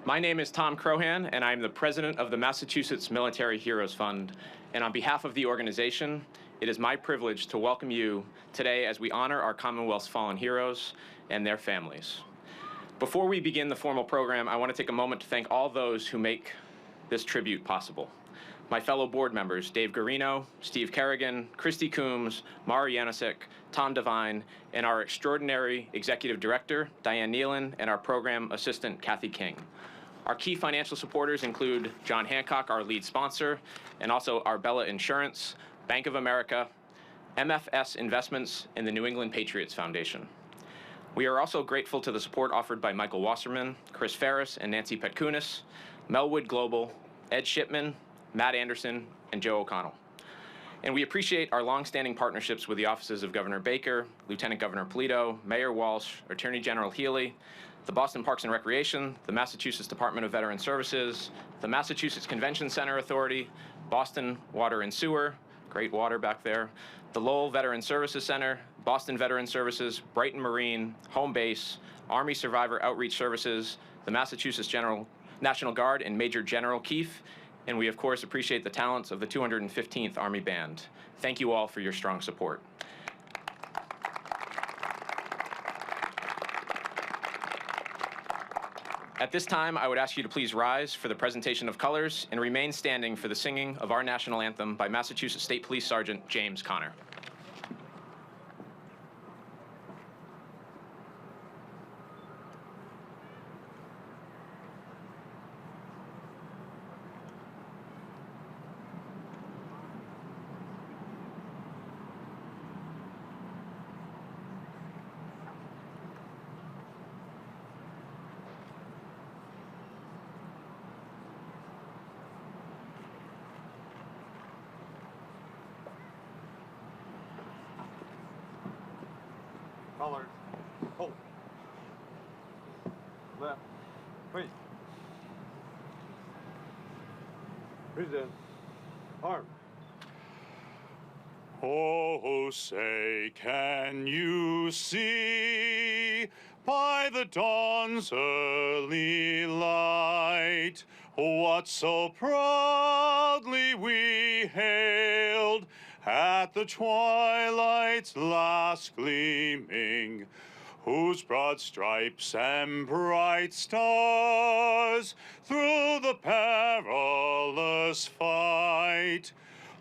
My name is Tom Crohan, and I'm the president of the Massachusetts Military Heroes Fund. And on behalf of the organization, it is my privilege to welcome you today as we honor our Commonwealth's fallen heroes and their families. Before we begin the formal program, I want to take a moment to thank all those who make this tribute possible. My fellow board members, Dave Garino, Steve Kerrigan, Christy Coombs, Mari Yanosek, Tom Devine, and our extraordinary executive director, Diane Nealon, and our program assistant, Kathy King. Our key financial supporters include John Hancock, our lead sponsor, and also Arbella Insurance, Bank of America, MFS Investments, and the New England Patriots Foundation. We are also grateful to the support offered by Michael Wasserman, Chris Ferris, and Nancy Petkunis, Melwood Global, Ed Shipman, Matt Anderson, and Joe O'Connell. And we appreciate our longstanding partnerships with the offices of Governor Baker, Lieutenant Governor Polito, Mayor Walsh, Attorney General Healy, the Boston Parks and Recreation, the Massachusetts Department of Veteran Services, the Massachusetts Convention Center Authority, Boston Water and Sewer, great water back there, the Lowell Veteran Services Center, Boston Veteran Services, Brighton Marine, Home Base, Army Survivor Outreach Services, the Massachusetts National Guard, and Major General Keefe. And we, of course, appreciate the talents of the 215th Army Band. Thank you all for your strong support. At this time, I would ask you to please rise for the presentation of colors and remain standing for the singing of our national anthem by Massachusetts State Police Sergeant James Connor. Colors. Hold. Left. Wait. Present. Arm. Oh, say, can you see by the dawn's early light what so proudly we hailed at the twilight's last gleaming, whose broad stripes and bright stars through the perilous fight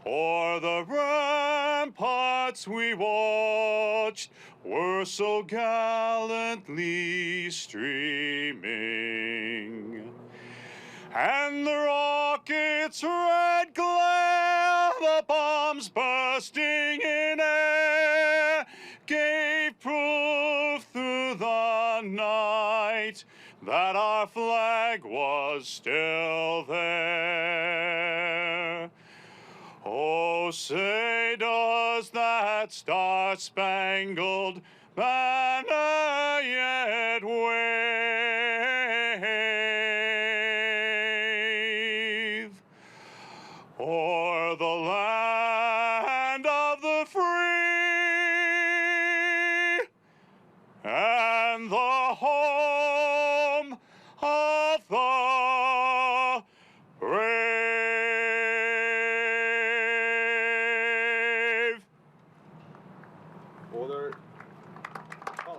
o'er the ramparts we watched were so gallantly streaming. And the rocket's red glare, the bombs bursting in air, gave proof through the night that our flag was still there. Oh, say does that star-spangled banner yet wave o'er the land of the free and the home of the brave. Order. Oh.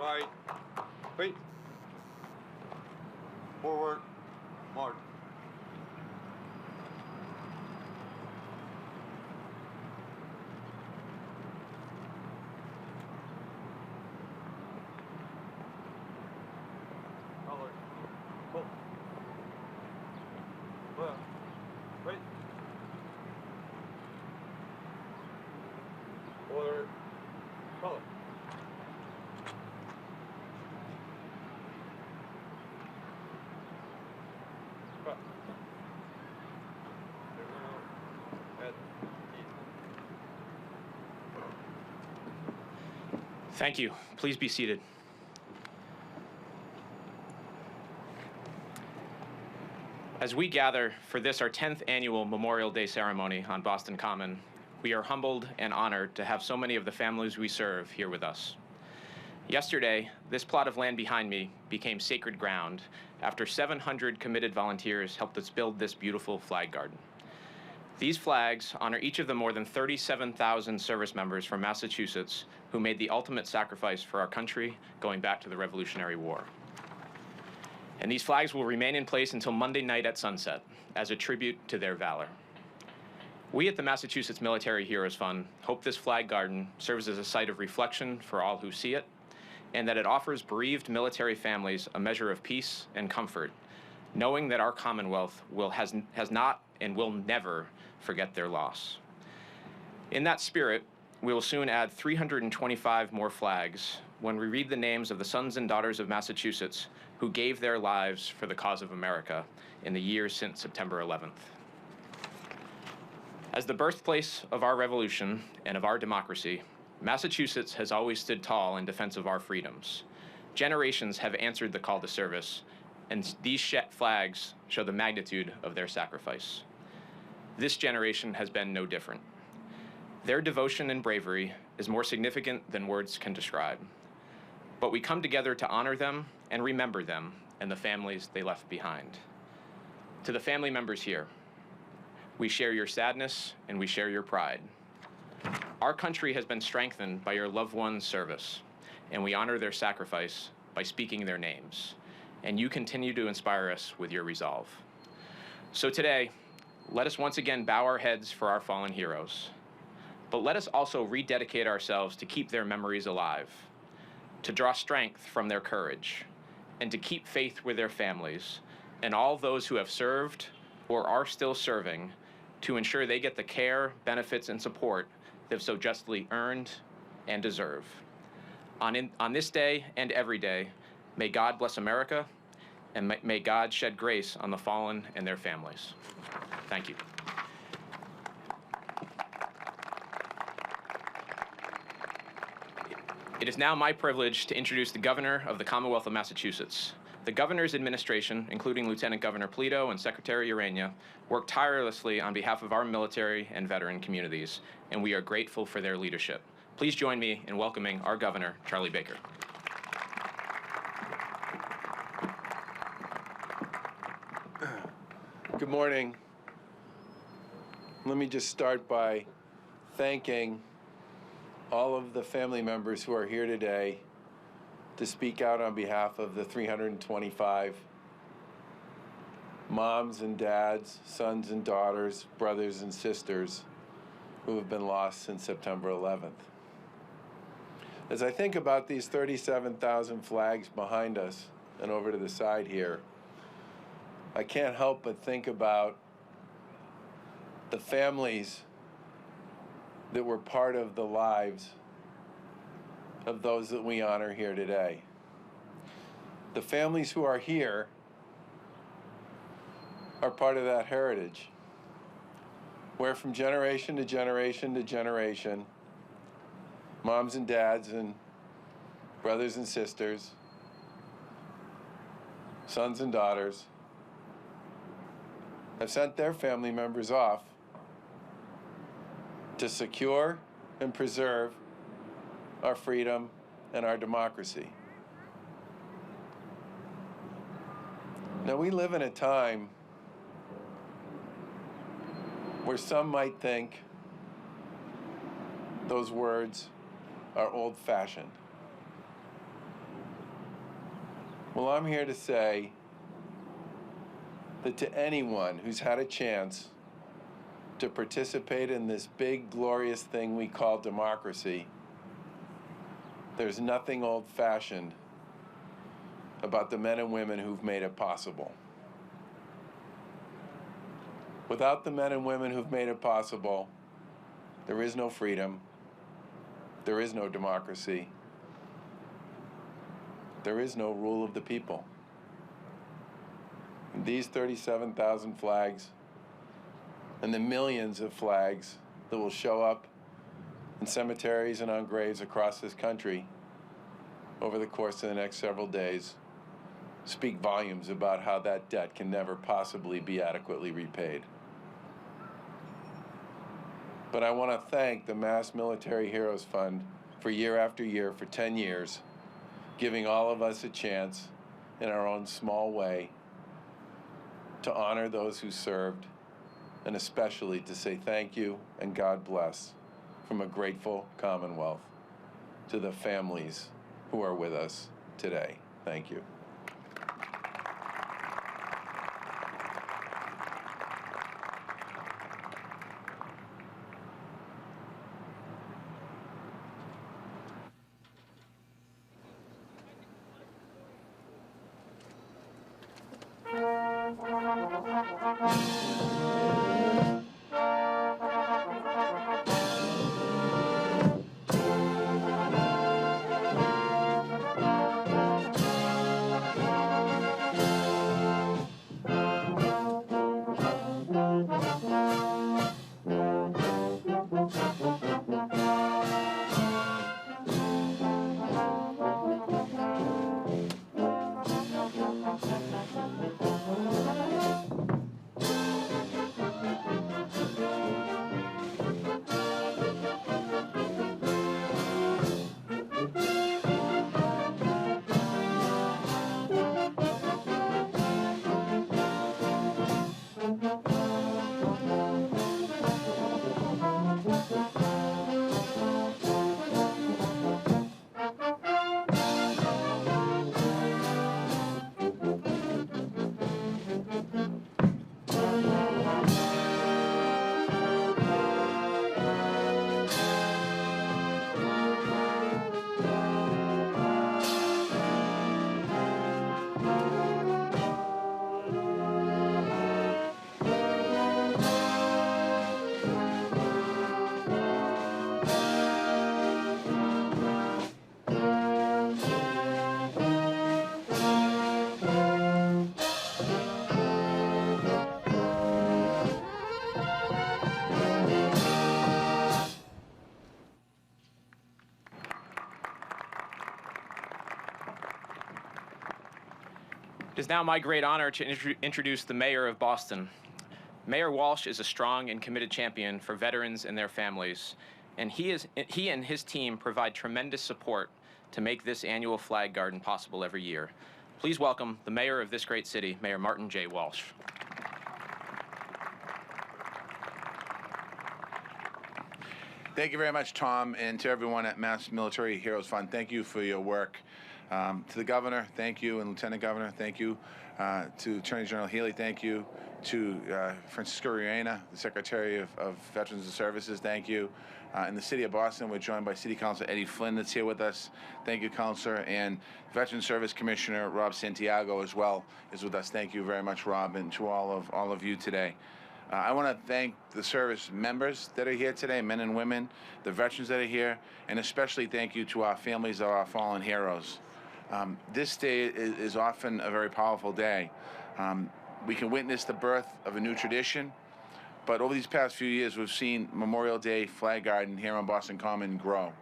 Right. Wait. Forward. March. Color. Hold. Left. Wait. Order. Color. Cut. Head. Thank you. Please be seated. As we gather for this, our 10th annual Memorial Day ceremony on Boston Common, we are humbled and honored to have so many of the families we serve here with us. Yesterday, this plot of land behind me became sacred ground after 700 committed volunteers helped us build this beautiful flag garden. These flags honor each of the more than 37,000 service members from Massachusetts who made the ultimate sacrifice for our country going back to the Revolutionary War. And these flags will remain in place until Monday night at sunset as a tribute to their valor. We at the Massachusetts Military Heroes Fund hope this flag garden serves as a site of reflection for all who see it, and that it offers bereaved military families a measure of peace and comfort, knowing that our Commonwealth has not and will never forget their loss. In that spirit, we will soon add 325 more flags when we read the names of the sons and daughters of Massachusetts who gave their lives for the cause of America in the years since September 11th. As the birthplace of our revolution and of our democracy, Massachusetts has always stood tall in defense of our freedoms. Generations have answered the call to service, and these flags show the magnitude of their sacrifice. This generation has been no different. Their devotion and bravery is more significant than words can describe. But we come together to honor them and remember them and the families they left behind. To the family members here, we share your sadness and we share your pride. Our country has been strengthened by your loved ones' service, and we honor their sacrifice by speaking their names. And you continue to inspire us with your resolve. So today, let us once again bow our heads for our fallen heroes. But let us also rededicate ourselves to keep their memories alive, to draw strength from their courage, and to keep faith with their families and all those who have served or are still serving to ensure they get the care, benefits, and support they've so justly earned and deserve. On this day and every day, may God bless America, and may God shed grace on the fallen and their families. Thank you. It is now my privilege to introduce the Governor of the Commonwealth of Massachusetts. The Governor's administration, including Lieutenant Governor Polito and Secretary Urania, work tirelessly on behalf of our military and veteran communities, and we are grateful for their leadership. Please join me in welcoming our Governor, Charlie Baker. Good morning. Let me just start by thanking all of the family members who are here today to speak out on behalf of the 325 moms and dads, sons and daughters, brothers and sisters who have been lost since September 11th. As I think about these 37,000 flags behind us and over to the side here, I can't help but think about the families that were part of the lives of those that we honor here today. The families who are here are part of that heritage, where from generation to generation to generation, moms and dads and brothers and sisters, sons and daughters, have sent their family members off to secure and preserve our freedom and our democracy. Now, we live in a time where some might think those words are old-fashioned. Well, I'm here to say that to anyone who's had a chance to participate in this big, glorious thing we call democracy, there's nothing old-fashioned about the men and women who've made it possible. Without the men and women who've made it possible, there is no freedom, there is no democracy, there is no rule of the people. And these 37,000 flags and the millions of flags that will show up in cemeteries and on graves across this country over the course of the next several days speak volumes about how that debt can never possibly be adequately repaid. But I want to thank the Mass Military Heroes Fund for year after year, for 10 years, giving all of us a chance in our own small way to honor those who served, and especially to say thank you and God bless from a grateful Commonwealth to the families who are with us today. Thank you. It is now my great honor to introduce the Mayor of Boston. Mayor Walsh is a strong and committed champion for veterans and their families, and he and his team provide tremendous support to make this annual flag garden possible every year. Please welcome the Mayor of this great city, Mayor Martin J. Walsh. Thank you very much, Tom, and to everyone at Mass Military Heroes Fund. Thank you for your work. To the Governor, thank you, and Lieutenant Governor, thank you. To Attorney General Healy, thank you. To Francisco Reina, the Secretary of Veterans and Services, thank you. In the City of Boston, we're joined by City Councilor Eddie Flynn that's here with us. Thank you, Councilor. And Veteran Service Commissioner Rob Santiago as well is with us. Thank you very much, Rob, and to all of you today. I want to thank the service members that are here today, men and women, the veterans that are here, and especially thank you to our families of our fallen heroes. This day is often a very powerful day. We can witness the birth of a new tradition, but over these past few years, we've seen Memorial Day Flag Garden here on Boston Common grow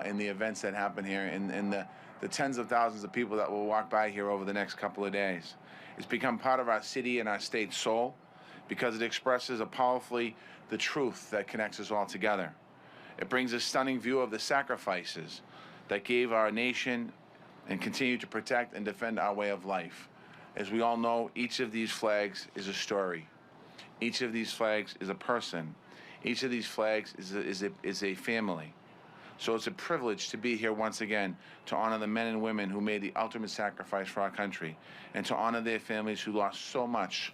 in the events that happen here and the tens of thousands of people that will walk by here over the next couple of days. It's become part of our city and our state's soul because it expresses powerfully the truth that connects us all together. It brings a stunning view of the sacrifices that gave our nation and continue to protect and defend our way of life. As we all know, each of these flags is a story. Each of these flags is a person. Each of these flags is a family. So it's a privilege to be here once again to honor the men and women who made the ultimate sacrifice for our country and to honor their families who lost so much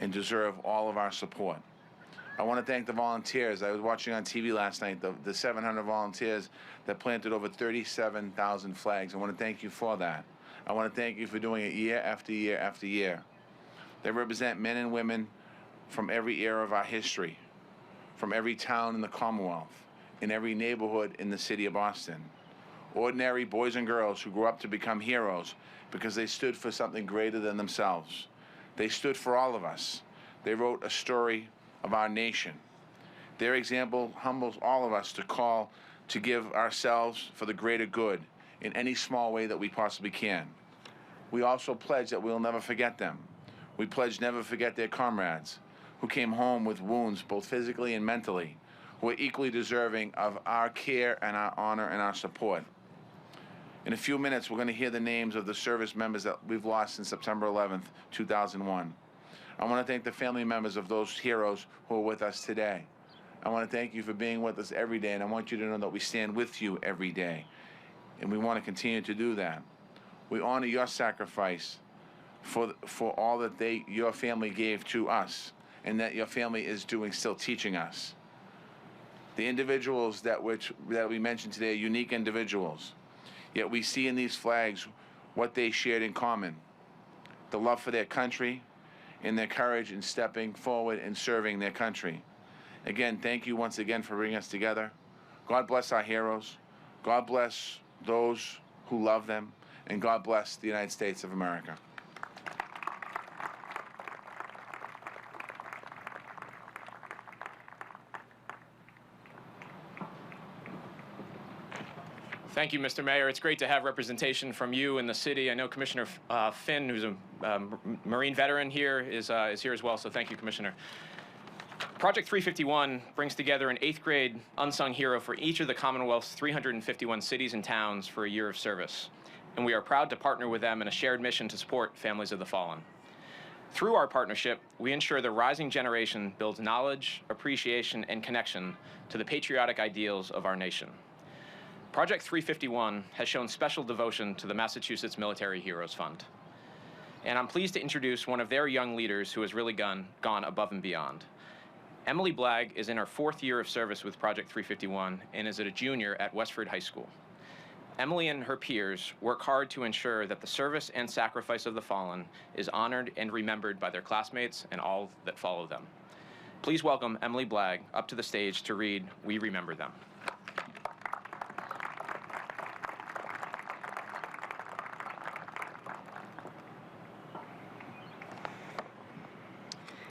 and deserve all of our support. I want to thank the volunteers. I was watching on TV last night, the 700 volunteers that planted over 37,000 flags. I want to thank you for that. I want to thank you for doing it year after year after year. They represent men and women from every era of our history, from every town in the Commonwealth, in every neighborhood in the city of Boston. Ordinary boys and girls who grew up to become heroes because they stood for something greater than themselves. They stood for all of us. They wrote a story of our nation. Their example humbles all of us to call to give ourselves for the greater good in any small way that we possibly can. We also pledge that we'll never forget them. We pledge never forget their comrades who came home with wounds both physically and mentally, who are equally deserving of our care and our honor and our support. In a few minutes, we're going to hear the names of the service members that we've lost since September 11th, 2001. I want to thank the family members of those heroes who are with us today. I want to thank you for being with us every day, and I want you to know that we stand with you every day, and we want to continue to do that. We honor your sacrifice for all that your family gave to us, and that your family is doing, still teaching us. The individuals that we mentioned today are unique individuals, yet we see in these flags what they shared in common: the love for their country and their courage in stepping forward and serving their country. Again, thank you once again for bringing us together. God bless our heroes. God bless those who love them. And God bless the United States of America. Thank you, Mr. Mayor. It's great to have representation from you and the city. I know Commissioner Finn, who's a Marine veteran here, is here as well, so thank you, Commissioner. Project 351 brings together an 8th grade unsung hero for each of the Commonwealth's 351 cities and towns for a year of service. And we are proud to partner with them in a shared mission to support families of the fallen. Through our partnership, we ensure the rising generation builds knowledge, appreciation, and connection to the patriotic ideals of our nation. Project 351 has shown special devotion to the Massachusetts Military Heroes Fund. And I'm pleased to introduce one of their young leaders who has really gone above and beyond. Emily Blagg is in her 4th year of service with Project 351 and is a junior at Westford High School. Emily and her peers work hard to ensure that the service and sacrifice of the fallen is honored and remembered by their classmates and all that follow them. Please welcome Emily Blagg up to the stage to read "We Remember Them."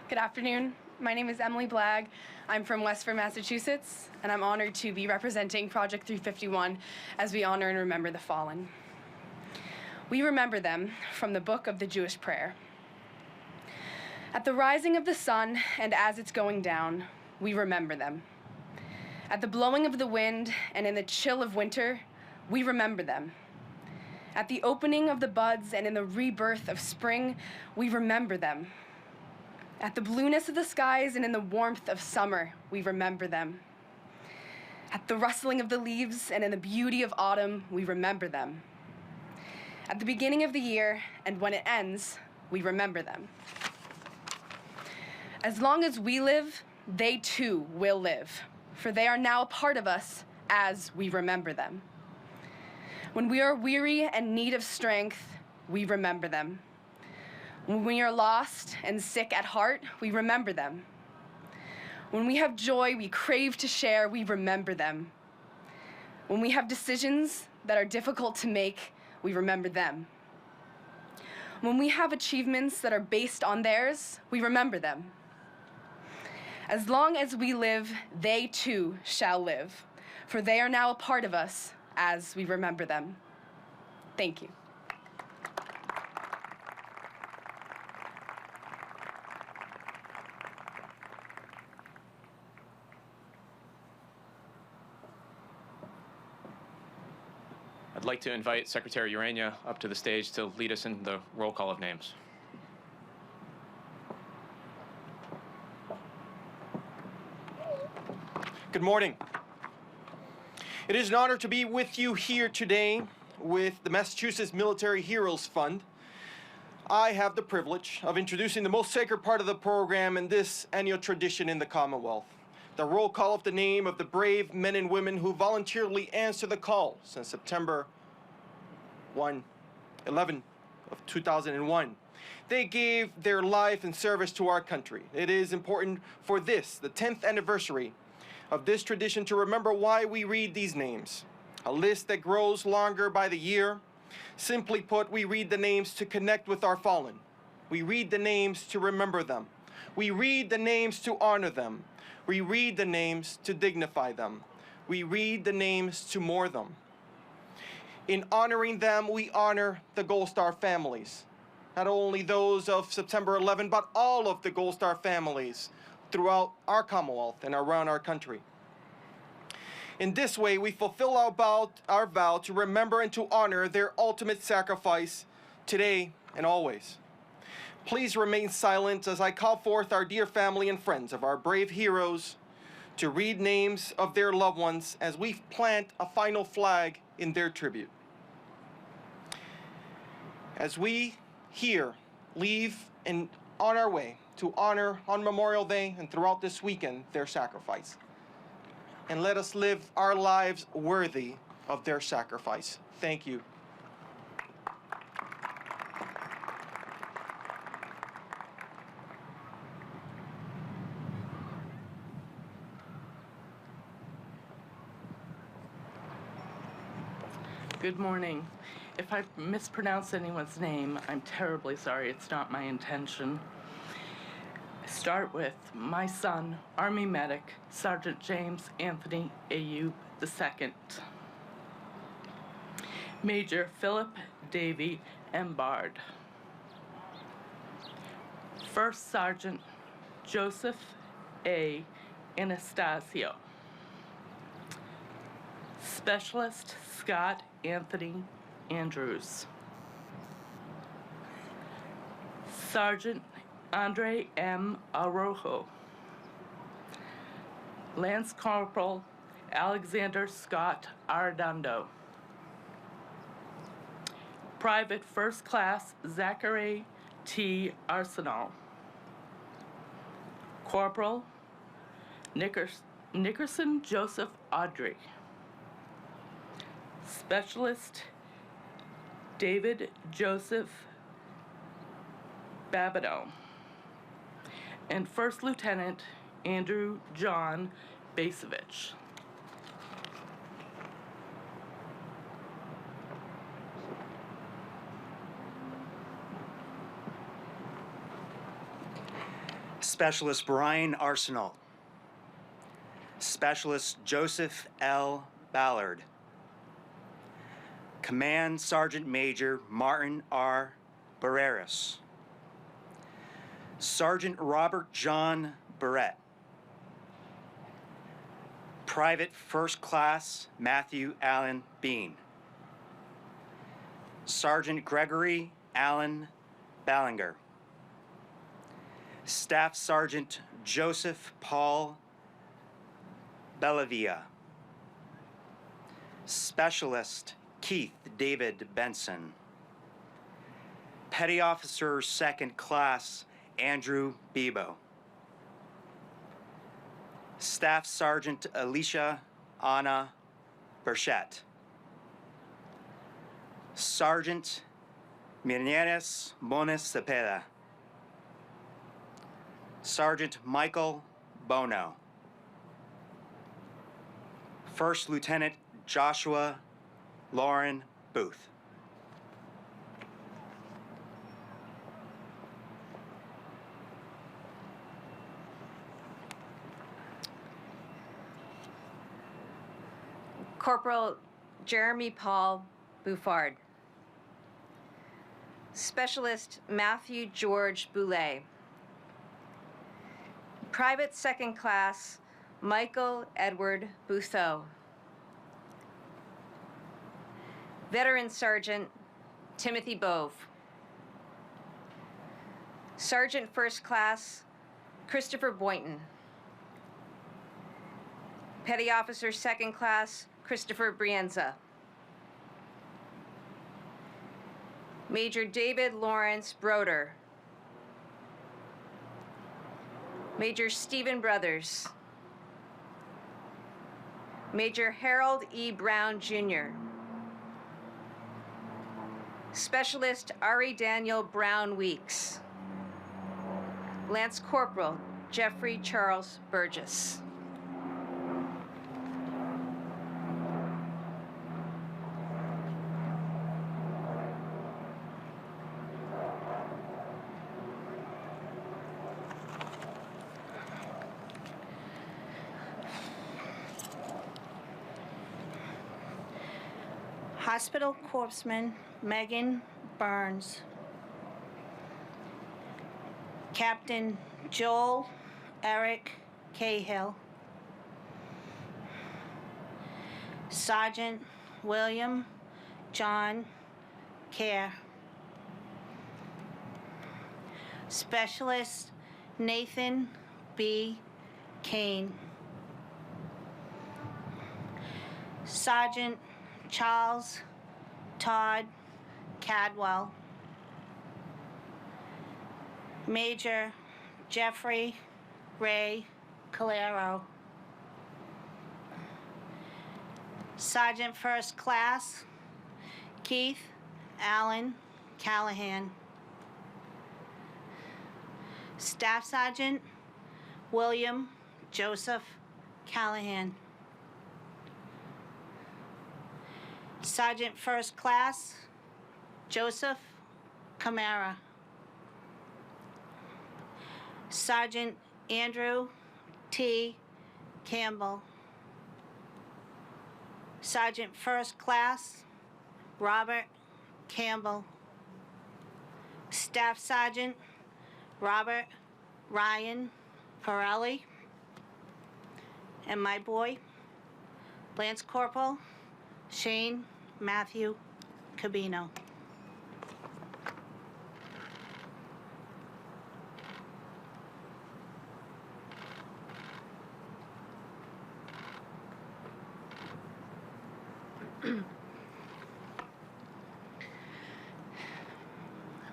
Good afternoon. My name is Emily Blagg. I'm from Westford, Massachusetts, and I'm honored to be representing Project 351 as we honor and remember the fallen. We remember them from the book of the Jewish prayer. At the rising of the sun and as it's going down, we remember them. At the blowing of the wind and in the chill of winter, we remember them. At the opening of the buds and in the rebirth of spring, we remember them. At the blueness of the skies and in the warmth of summer, we remember them. At the rustling of the leaves and in the beauty of autumn, we remember them. At the beginning of the year and when it ends, we remember them. As long as we live, they too will live, for they are now a part of us as we remember them. When we are weary and need of strength, we remember them. When we are lost and sick at heart, we remember them. When we have joy we crave to share, we remember them. When we have decisions that are difficult to make, we remember them. When we have achievements that are based on theirs, we remember them. As long as we live, they too shall live, for they are now a part of us as we remember them. Thank you. I'd like to invite Secretary Urania up to the stage to lead us in the roll call of names. Good morning. It is an honor to be with you here today with the Massachusetts Military Heroes Fund. I have the privilege of introducing the most sacred part of the program in this annual tradition in the Commonwealth, the roll call of the name of the brave men and women who voluntarily answered the call since September 11 of 2001. They gave their life in service to our country. It is important for this, the 10th anniversary of this tradition, to remember why we read these names. A list that grows longer by the year. Simply put, we read the names to connect with our fallen. We read the names to remember them. We read the names to honor them. We read the names to dignify them. We read the names to mourn them. In honoring them, we honor the Gold Star families. Not only those of September 11, but all of the Gold Star families throughout our Commonwealth and around our country. In this way, we fulfill our vow to remember and to honor their ultimate sacrifice today and always. Please remain silent as I call forth our dear family and friends of our brave heroes to read names of their loved ones as we plant a final flag in their tribute. As we here leave and on our way to honor on Memorial Day and throughout this weekend their sacrifice. And let us live our lives worthy of their sacrifice. Thank you. Good morning. If I mispronounce anyone's name, I'm terribly sorry. It's not my intention. Start with my son, Army Medic, Sergeant James Anthony Ayub II. Major Philip Davy Embard. First Sergeant Joseph A. Anastasio. Specialist Scott Anthony Andrews. Sergeant Andre M. Arrojo. Lance Corporal Alexander Scott Arredondo. Private First Class Zachary T. Arsenal. Corporal Nickerson Joseph Audrey. Specialist David Joseph Babineau. And First Lieutenant Andrew John Basevich. Specialist Brian Arsenal. Specialist Joseph L. Ballard. Command Sergeant Major Martin R. Barreras. Sergeant Robert John Barrett. Private First Class Matthew Allen Bean. Sergeant Gregory Allen Ballinger. Staff Sergeant Joseph Paul Bellavia. Specialist Keith David Benson. Petty Officer Second Class Andrew Bebo. Staff Sergeant Alicia Anna Burchett. Sergeant Mirneres Moniz Cepeda. Sergeant Michael Bono. First Lieutenant Joshua Lauren Booth. Corporal Jeremy Paul Buffard. Specialist Matthew George Boulay. Private Second Class Michael Edward Boutheau. Veteran Sergeant Timothy Bove. Sergeant First Class Christopher Boynton. Petty Officer Second Class Christopher Brienza. Major David Lawrence Broder. Major Stephen Brothers. Major Harold E. Brown, Jr. Specialist Ari Daniel Brown Weeks. Lance Corporal Jeffrey Charles Burgess. Hospital Corpsman Megan Burns. Captain Joel Eric Cahill. Sergeant William John Kerr. Specialist Nathan B. Kane. Sergeant Charles Todd Cadwell. Major Jeffrey Ray Calero. Sergeant First Class Keith Allen Callahan. Staff Sergeant William Joseph Callahan. Sergeant First Class Joseph Camara. Sergeant Andrew T. Campbell. Sergeant First Class Robert Campbell. Staff Sergeant Robert Ryan Pirelli. And my boy, Lance Corporal Shane Matthew Cabino.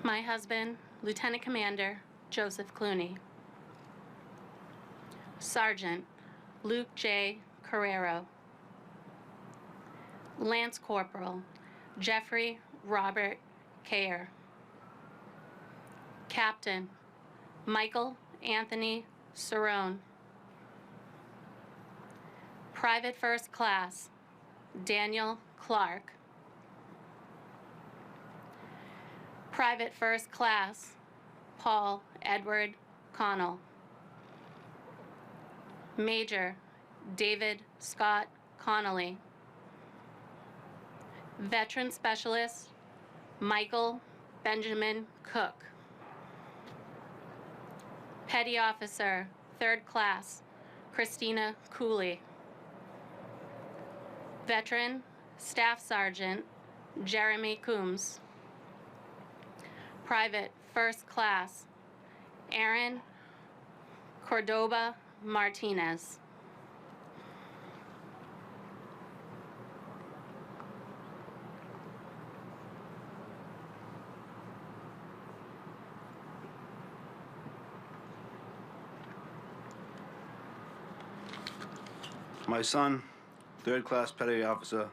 My husband, Lieutenant Commander Joseph Clooney. Sergeant Luke J. Carrero. Lance Corporal Jeffrey Robert Kayer. Captain Michael Anthony Cerrone. Private First Class Daniel Clark. Private First Class Paul Edward Connell. Major David Scott Connolly. Veteran Specialist Michael Benjamin Cook. Petty Officer, 3rd Class Christina Cooley. Veteran Staff Sergeant Jeremy Coombs. Private First Class Aaron Cordoba Martinez. My son, 3rd Class Petty Officer,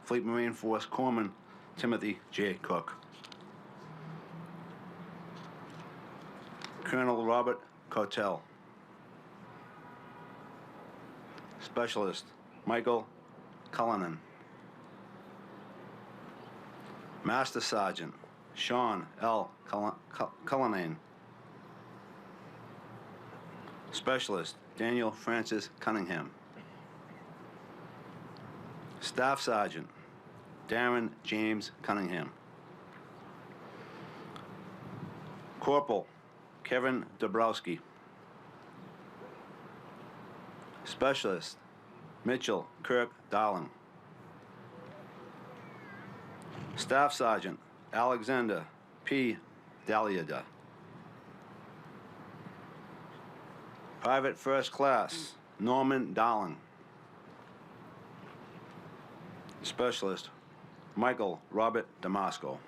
Fleet Marine Force Corpsman Timothy J. Cook. Colonel Robert Cotell. Specialist Michael Cullinan. Master Sergeant Sean L. Cullinan. Specialist Daniel Francis Cunningham. Staff Sergeant Darren James Cunningham. Corporal Kevin Dabrowski. Specialist Mitchell Kirk Darling. Staff Sergeant Alexander P. Daliada. Private First Class Norman Darling. Specialist Michael Robert Damasco.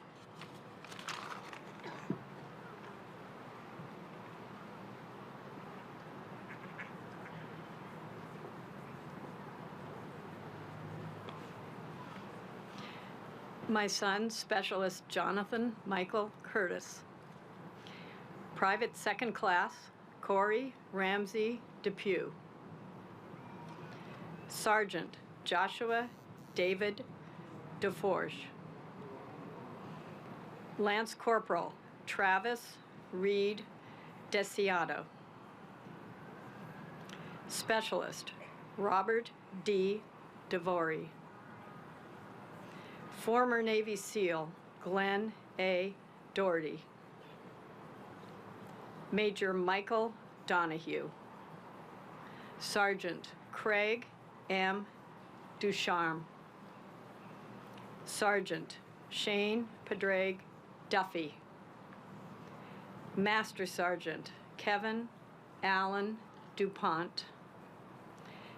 My son, Specialist Jonathan Michael Curtis. Private 2nd Class Corey Ramsey Depew. Sergeant Joshua David DeForge. Lance Corporal Travis Reed Desiato. Specialist Robert D. DeVory. Former Navy SEAL Glenn A. Doherty. Major Michael Donahue. Sergeant Craig M. Ducharme. Sergeant Shane Padraig Duffy. Master Sergeant Kevin Allen DuPont.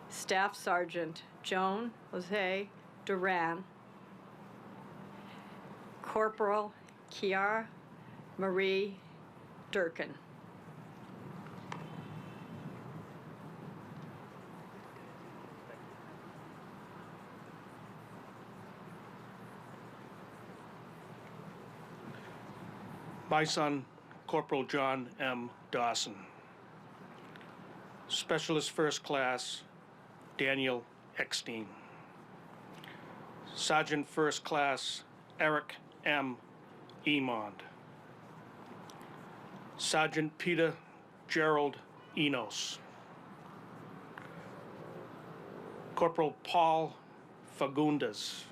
Staff Sergeant Joan Jose Duran. Corporal Kiara Marie Durkin. My son, Corporal John M. Dawson. Specialist First Class, Daniel Eckstein. Sergeant First Class, Eric M. Emond. Sergeant Peter Gerald Enos. Corporal Paul Fagundes.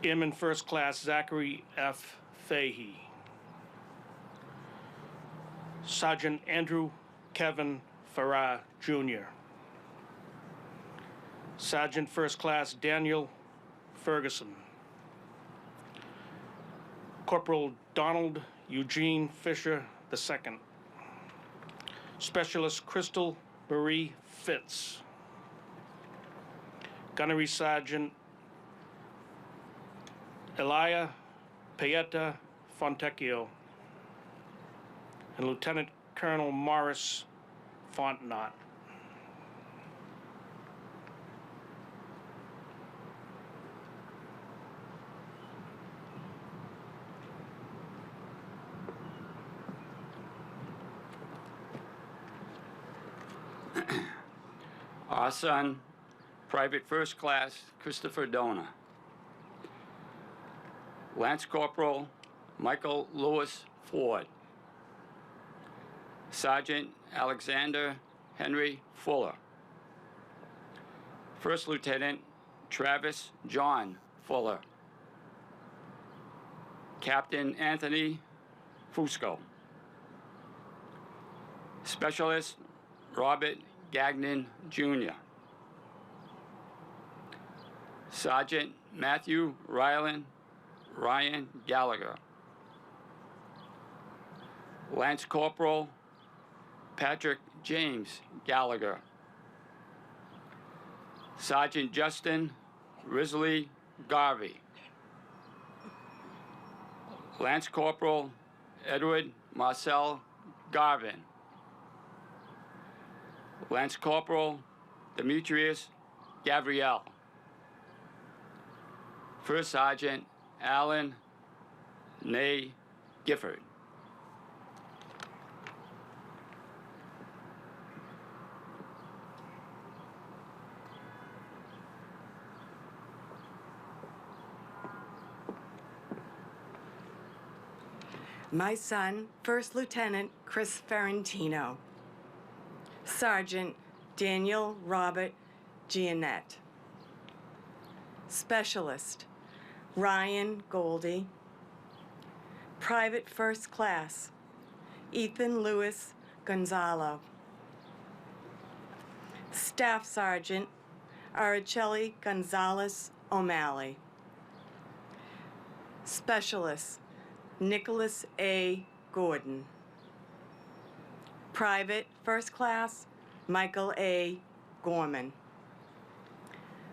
Airman First Class Zachary F. Fahey. Sergeant Andrew Kevin Farrar, Jr. Sergeant First Class Daniel Ferguson. Corporal Donald Eugene Fisher II. Specialist Crystal Marie Fitz. Gunnery Sergeant Elia Paeta Fontecchio and Lieutenant Colonel Morris Fontenot. Our son, Private First Class Christopher Dona. Lance Corporal Michael Lewis Ford. Sergeant Alexander Henry Fuller. First Lieutenant Travis John Fuller. Captain Anthony Fusco. Specialist Robert Gagnon Jr. Sergeant Matthew Ryan Gallagher. Lance Corporal Patrick James Gallagher. Sergeant Justin Risley Garvey. Lance Corporal Edward Marcel Garvin. Lance Corporal Demetrius Gabriel. First Sergeant Alan Nay Gifford. My son, First Lieutenant Chris Ferrantino. Sergeant Daniel Robert Giannette. Specialist Ryan Goldie. Private First Class Ethan Lewis Gonzalo. Staff Sergeant Araceli Gonzalez O'Malley. Specialist Nicholas A. Gordon. Private First Class Michael A. Gorman.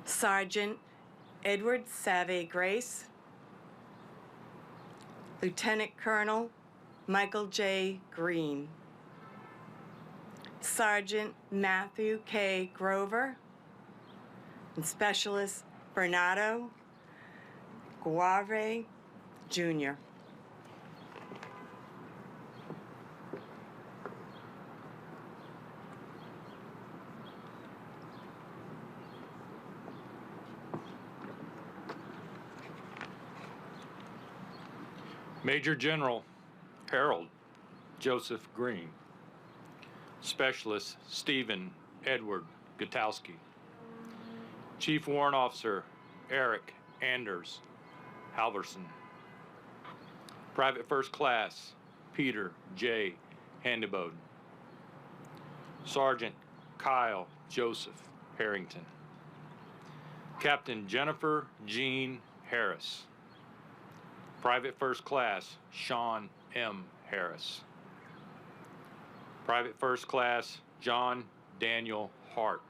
Sergeant Edward Save Grace. Lieutenant Colonel Michael J. Green. Sergeant Matthew K. Grover. And Specialist Bernardo Guave Jr. Major General Harold Joseph Green. Specialist Stephen Edward Gutowski. Chief Warrant Officer Eric Anders Halverson. Private First Class Peter J. Handeboden. Sergeant Kyle Joseph Harrington. Captain Jennifer Jean Harris. Private First Class Sean M. Harris. Private First Class John Daniel Hart.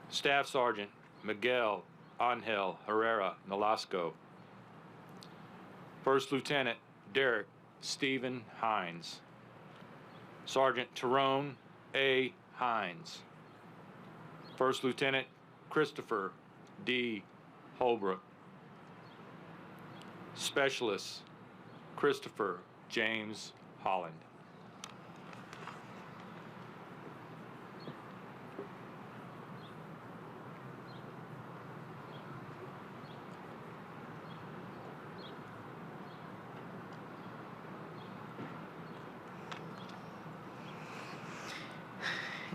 Staff Sergeant Miguel Angel Herrera Nolasco. First Lieutenant Derek Stephen Hines. Sergeant Tyrone A. Hines. First Lieutenant Christopher D. Holbrook. Specialist Christopher James Holland.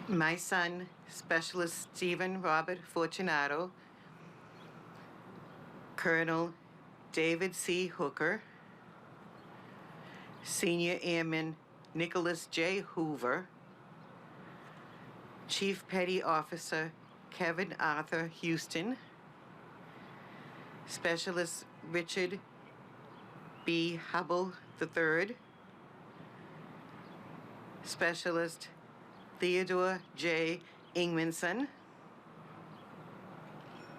My son, Specialist Stephen Robert Fortunato, Colonel David C. Hooker, Senior Airman Nicholas J. Hoover, Chief Petty Officer Kevin Arthur Houston, Specialist Richard B. Hubble III, Specialist Theodore J. Ingmanson,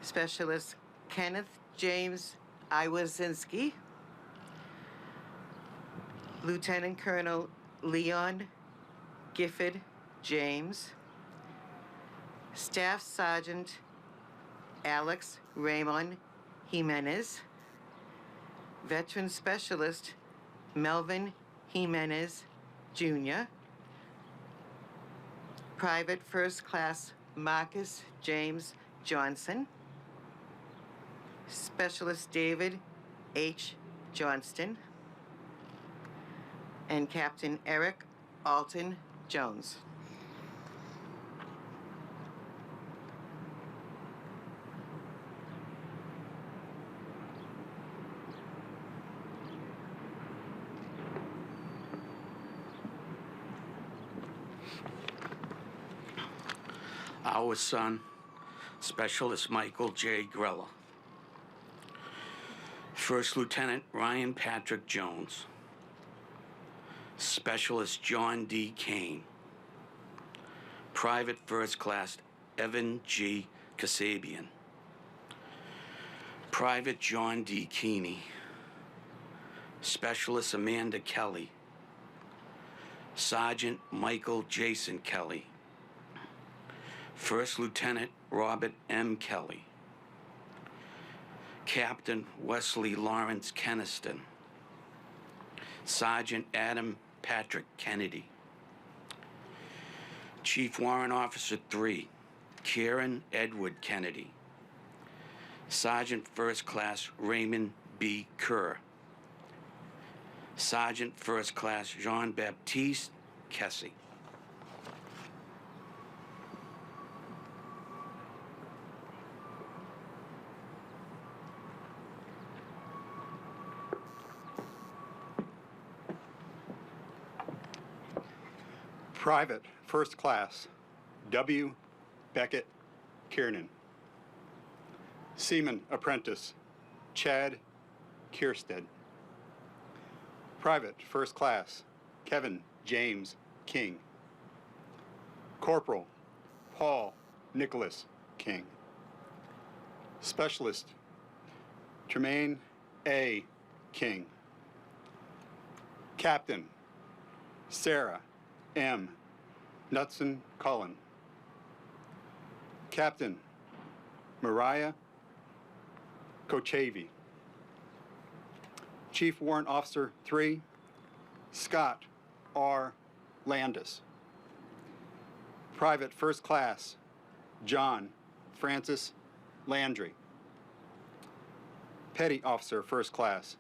Specialist Kenneth James Iwazinski, Lieutenant Colonel Leon Gifford James, Staff Sergeant Alex Raymond Jimenez, Veteran Specialist Melvin Jimenez Jr., Private First Class Marcus James Johnson, Specialist David H. Johnston, and Captain Eric Alton Jones. Our son, Specialist Michael J. Grella. First Lieutenant Ryan Patrick Jones. Specialist John D. Kane. Private First Class Evan G. Kasabian. Private John D. Keeney. Specialist Amanda Kelly. Sergeant Michael Jason Kelly. First Lieutenant Robert M. Kelly. Captain Wesley Lawrence Keniston. Sergeant Adam Patrick Kennedy. Chief Warrant Officer 3, Kieran Edward Kennedy. Sergeant First Class Raymond B. Kerr. Sergeant First Class Jean-Baptiste Kessy. Private First Class W. Beckett Kiernan. Seaman Apprentice Chad Kierstead. Private First Class Kevin James King. Corporal Paul Nicholas King. Specialist Tremaine A. King. Captain Sarah M. Knutson Cullen. Captain Mariah Kochavy. Chief Warrant Officer 3, Scott R. Landis. Private First Class John Francis Landry. Petty Officer First Class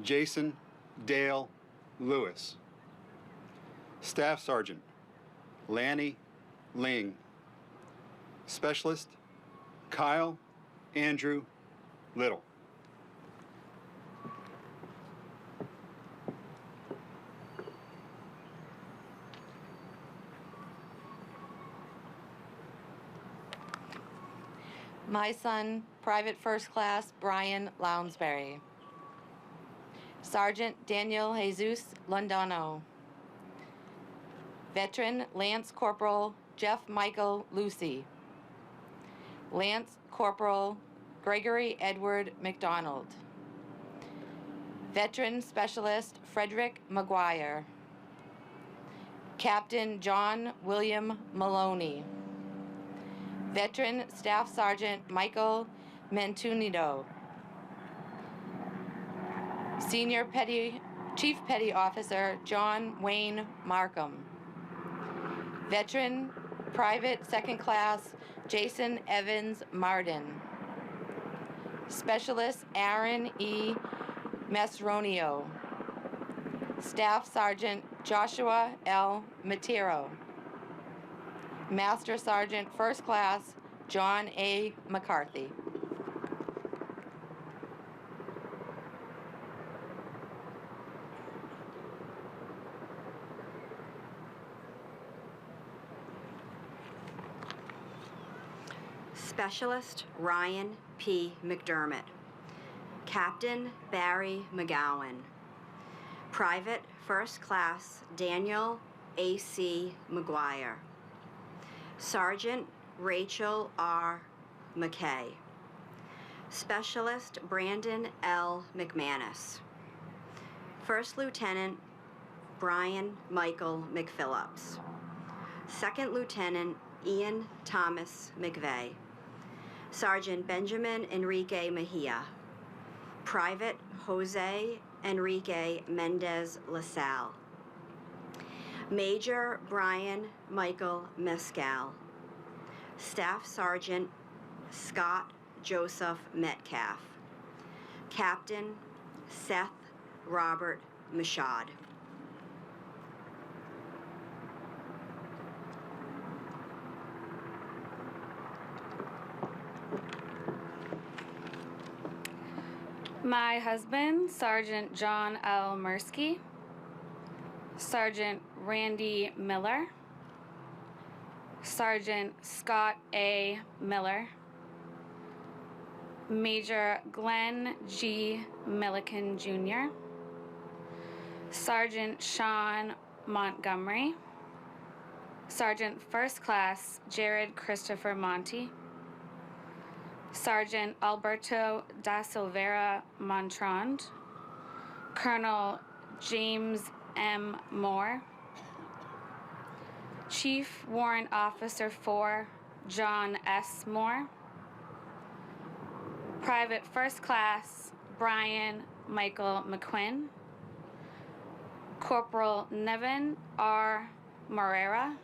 Jason Dale Lewis. Staff Sergeant Lanny Ling. Specialist Kyle Andrew Little. My son, Private First Class Brian Lounsbury. Sergeant Daniel Jesus Londano. Veteran Lance Corporal Jeff Michael Lucy. Lance Corporal Gregory Edward McDonald. Veteran Specialist Frederick McGuire. Captain John William Maloney. Veteran Staff Sergeant Michael Mentunido. Senior Chief Petty Officer John Wayne Markham. Veteran Private Second Class Jason Evans Martin. Specialist Aaron E. Masronio. Staff Sergeant Joshua L. Matero. Master Sergeant First Class John A. McCarthy. Specialist Ryan P. McDermott. Captain Barry McGowan. Private First Class Daniel A.C. McGuire. Sergeant Rachel R. McKay. Specialist Brandon L. McManus. First Lieutenant Brian Michael McPhillips. Second Lieutenant Ian Thomas McVeigh. Sergeant Benjamin Enrique Mejia. Private Jose Enrique Mendez LaSalle. Major Brian Michael Mescal. Staff Sergeant Scott Joseph Metcalf. Captain Seth Robert Mashad. My husband, Sergeant John L. Mirsky. Sergeant Randy Miller. Sergeant Scott A. Miller. Major Glenn G. Milliken Jr. Sergeant Sean Montgomery. Sergeant First Class Jared Christopher Monty. Sergeant Alberto da Silveira Montrand. Colonel James M. Moore. Chief Warrant Officer 4 John S. Moore. Private First Class Brian Michael McQuinn. Corporal Nevin R. Morera.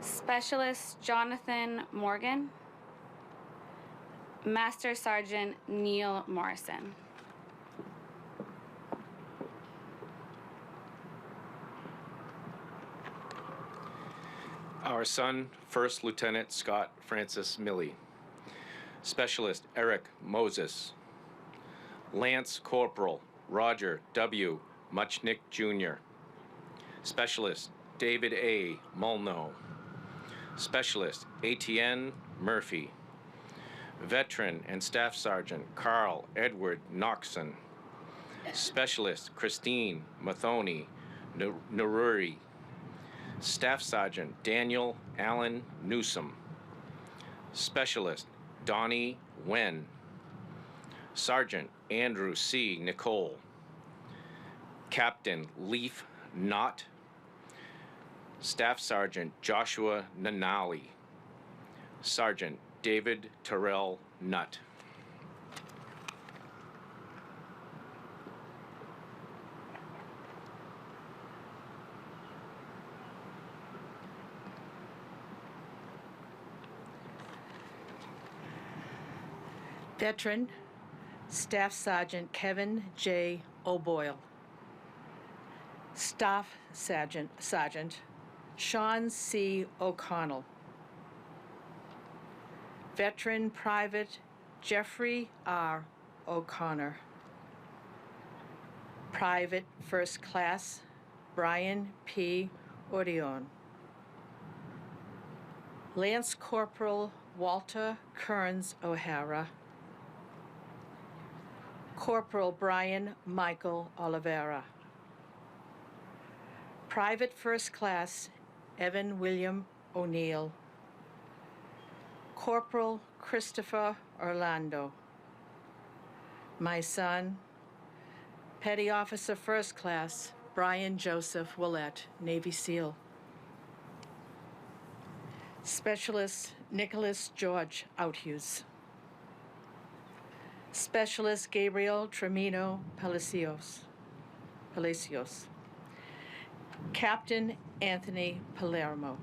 Specialist Jonathan Morgan. Master Sergeant Neil Morrison. Our son, First Lieutenant Scott Francis Milley. Specialist Eric Moses. Lance Corporal Roger W. Muchnick Jr. Specialist David A. Mulno. Specialist ATN Murphy. Veteran and Staff Sergeant Carl Edward Noxon. Specialist Christine Mathoni Naruri. Staff Sergeant Daniel Allen Newsom. Specialist Donnie Wen. Sergeant Andrew C. Nicole. Captain Leaf Knott. Staff Sergeant Joshua Nanali. Sergeant David Terrell Nutt. Veteran, Staff Sergeant Kevin J. O'Boyle. Staff Sergeant Sean C. O'Connell. Veteran Private Jeffrey R. O'Connor. Private First Class Brian P. Odeon. Lance Corporal Walter Kearns O'Hara. Corporal Brian Michael Oliveira. Private First Class Evan William O'Neill. Corporal Christopher Orlando. My son, Petty Officer First Class Brian Joseph Willett, Navy SEAL. Specialist Nicholas George Outhuse. Specialist Gabriel Tremino Palacios. Captain Anthony Palermo.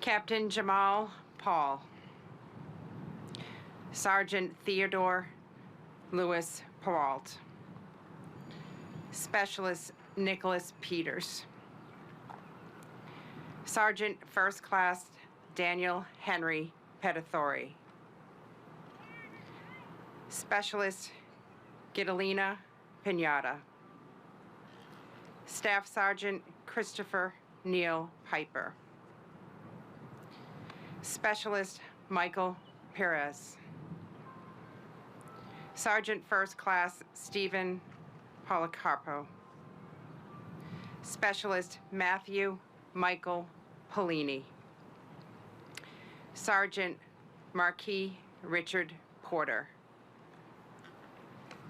Captain Jamal Paul. Sergeant Theodore Lewis Peralt. Specialist Nicholas Peters. Sergeant First Class Daniel Henry Petithori. Specialist Gitalina Pinata. Staff Sergeant Christopher Neil Piper. Specialist Michael Perez. Sergeant First Class Stephen Policarpo. Specialist Matthew Michael Polini. Sergeant Marquis Richard Porter.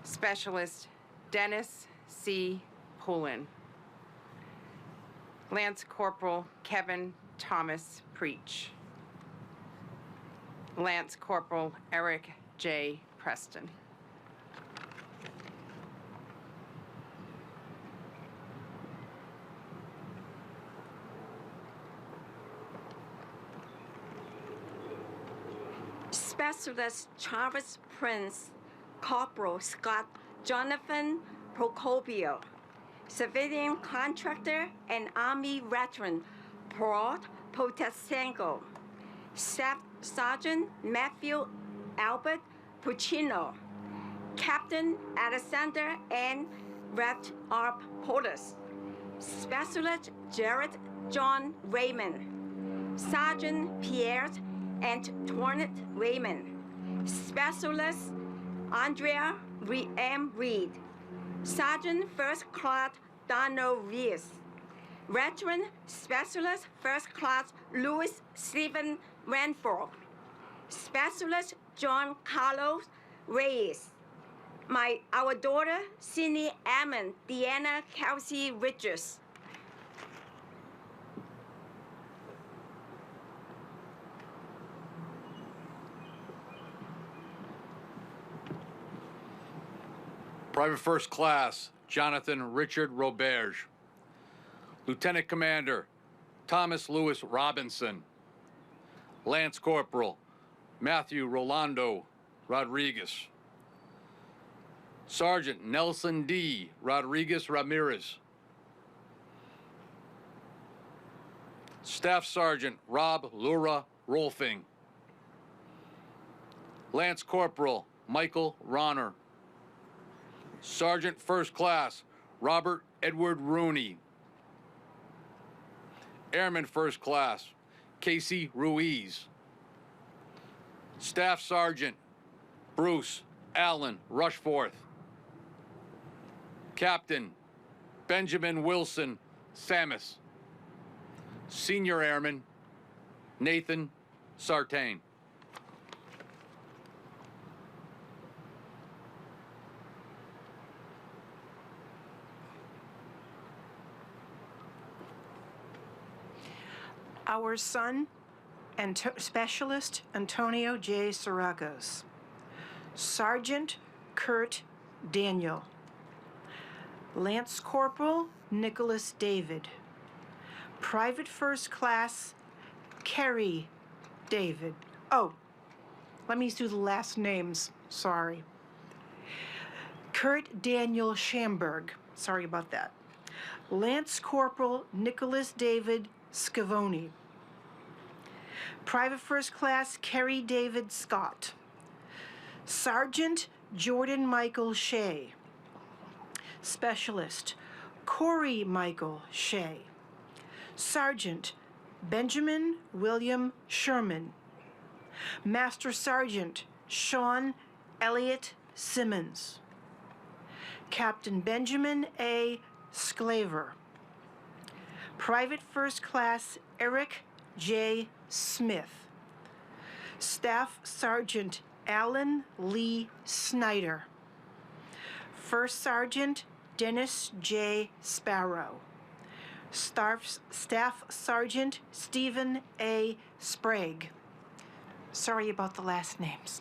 Specialist Dennis C. Poulin. Lance Corporal Kevin Thomas Preach. Lance Corporal Eric J. Preston. Specialist Travis Prince, Corporal Scott Jonathan Procopio, Civilian Contractor and Army Veteran Peralt Potasenko, Staff Sergeant Matthew Albert Puccino, Captain Alexander N. Red Arp Polis, Specialist Jared John Raymond, Sergeant Pierre Antoinette Raymond, Specialist Andrea M. Reed, Sergeant First Class Donald Rees, Veteran Specialist First Class Louis Stephen Ranford, Specialist John Carlos Reyes, our daughter Cindy Ammon Deanna Kelsey Richards. Private First Class Jonathan Richard Roberge. Lieutenant Commander Thomas Lewis Robinson. Lance Corporal Matthew Rolando Rodriguez. Sergeant Nelson D. Rodriguez Ramirez. Staff Sergeant Rob Lura Rolfing. Lance Corporal Michael Ronner. Sergeant First Class Robert Edward Rooney. Airman First Class Casey Ruiz. Staff Sergeant Bruce Allen Rushforth. Captain Benjamin Wilson Samus. Senior Airman Nathan Sartain. Our son, Specialist Antonio J. Saragos. Sergeant Kurt Daniel. Lance Corporal Nicholas David. Private First Class Kerry David. Oh, let me do the last names, sorry. Kurt Daniel Schamberg, sorry about that. Lance Corporal Nicholas David Scavoni. Private First Class Kerry David Scott. Sergeant Jordan Michael Shea. Specialist Corey Michael Shea. Sergeant Benjamin William Sherman. Master Sergeant Sean Elliott Simmons. Captain Benjamin A. Sclaver. Private First Class Eric J. Smith. Staff Sergeant Alan Lee Snyder. First Sergeant Dennis J. Sparrow. Staff Sergeant Stephen A. Sprague. Sorry about the last names.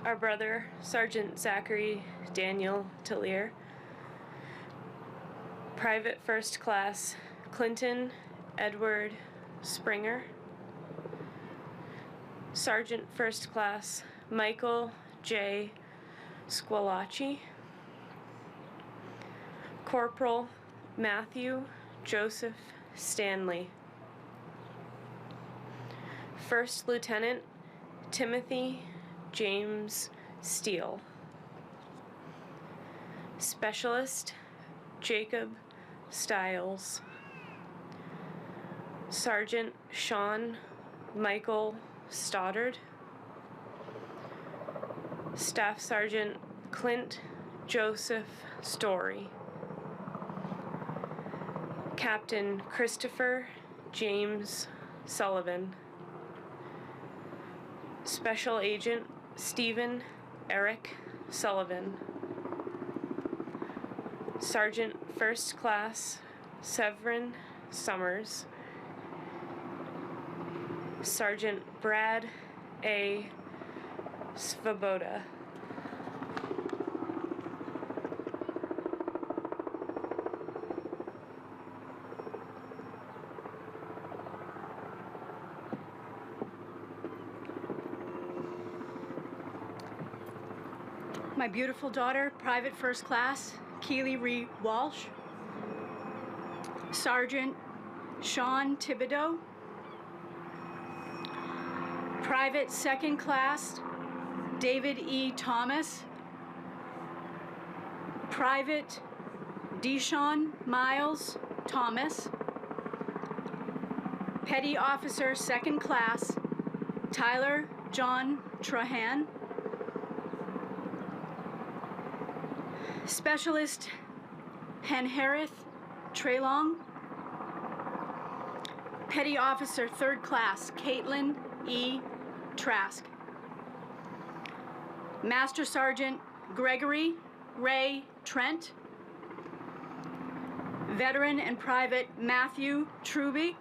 Our brother, Sergeant Zachary Daniel Tillier. Private First Class Clinton Edward Springer. Sergeant First Class Michael J. Squalacci. Corporal Matthew Joseph Stanley. First Lieutenant Timothy James Steele. Specialist Jacob Stiles. Sergeant Sean Michael Stoddard. Staff Sergeant Clint Joseph Story. Captain Christopher James Sullivan. Special Agent Stephen Eric Sullivan. Sergeant First Class Severin Summers. Sergeant Brad A. Svoboda. My beautiful daughter, Private First Class Keely Ree Walsh. Sergeant Sean Thibodeau. Private Second Class David E. Thomas. Private Deshaun Miles Thomas. Petty Officer Second Class Tyler John Trahan. Specialist Henharith Traylong. Petty Officer Third Class Caitlin E. Trask. Master Sergeant Gregory Ray Trent. Veteran and Private Matthew Truby.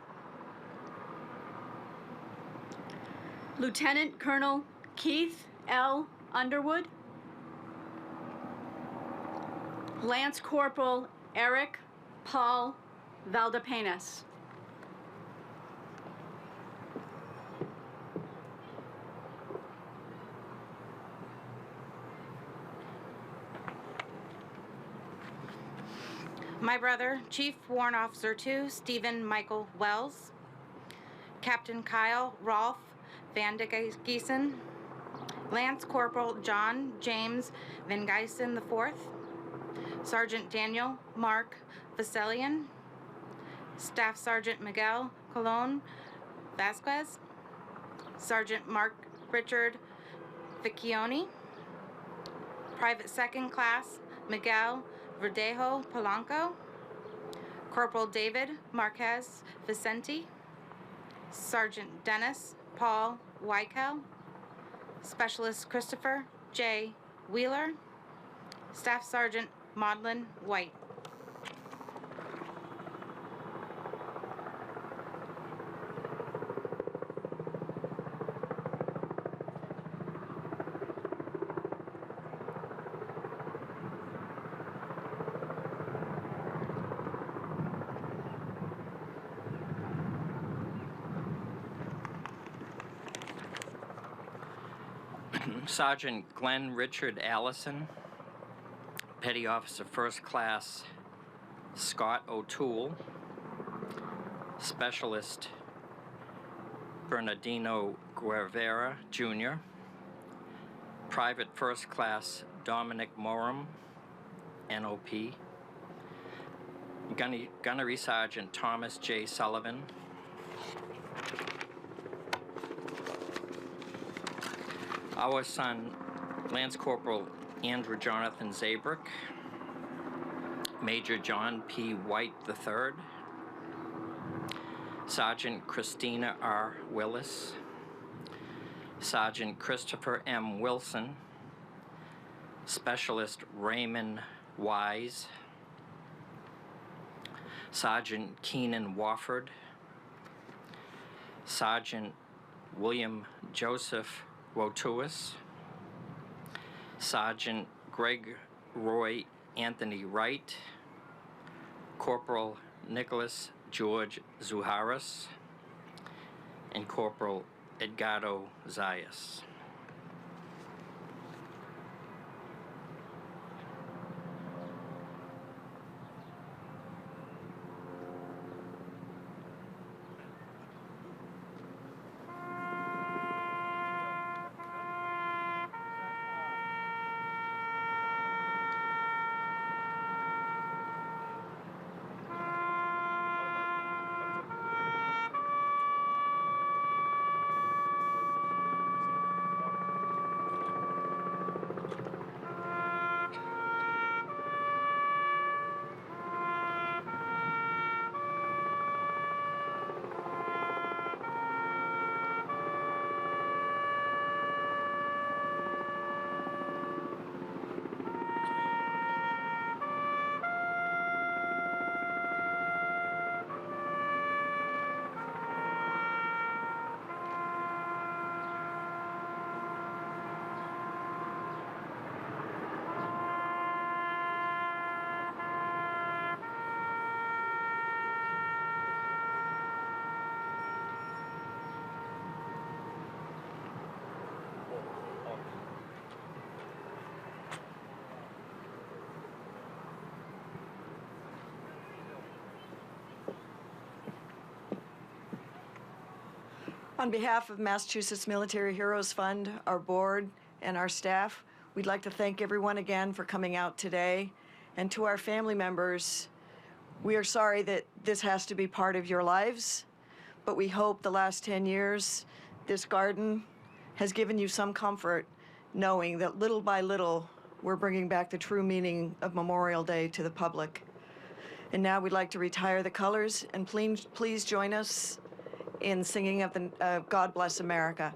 Lieutenant Colonel Keith L. Underwood. Lance Corporal Eric Paul Valdepenas. My brother, Chief Warrant Officer 2, Stephen Michael Wells. Captain Kyle Rolf Van de Giesen. Lance Corporal John James Van Geisen IV. Sergeant Daniel Mark Vaselian. Staff Sergeant Miguel Colon Vasquez. Sergeant Mark Richard Vecchioni. Private Second Class Miguel Verdejo Polanco. Corporal David Marquez Vicente. Sergeant Dennis Paul Weikel. Specialist Christopher J. Wheeler. Staff Sergeant Maudlin White. Sergeant Glenn Richard Allison, Petty Officer First Class Scott O'Toole, Specialist Bernardino Guevara, Jr., Private First Class Dominic Morum, NOP, Gunnery Sergeant Thomas J. Sullivan, our son, Lance Corporal Andrew Jonathan Zabrick, Major John P. White III, Sergeant Christina R. Willis, Sergeant Christopher M. Wilson, Specialist Raymond Wise, Sergeant Keenan Wofford, Sergeant William Joseph Wotuis, Sergeant Greg Roy Anthony Wright, Corporal Nicholas George Zuharis, and Corporal Edgardo Zayas. On behalf of Massachusetts Military Heroes Fund, our board, and our staff, we'd like to thank everyone again for coming out today. And to our family members, we are sorry that this has to be part of your lives, but we hope the last 10 years, this garden has given you some comfort knowing that little by little, we're bringing back the true meaning of Memorial Day to the public. And now we'd like to retire the colors, and please join us in singing of the God Bless America.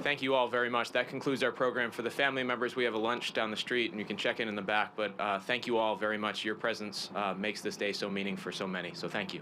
Thank you all very much. That concludes our program. For the family members, we have a lunch down the street, and you can check in the back. But thank you all very much. Your presence makes this day so meaningful for so many. So thank you.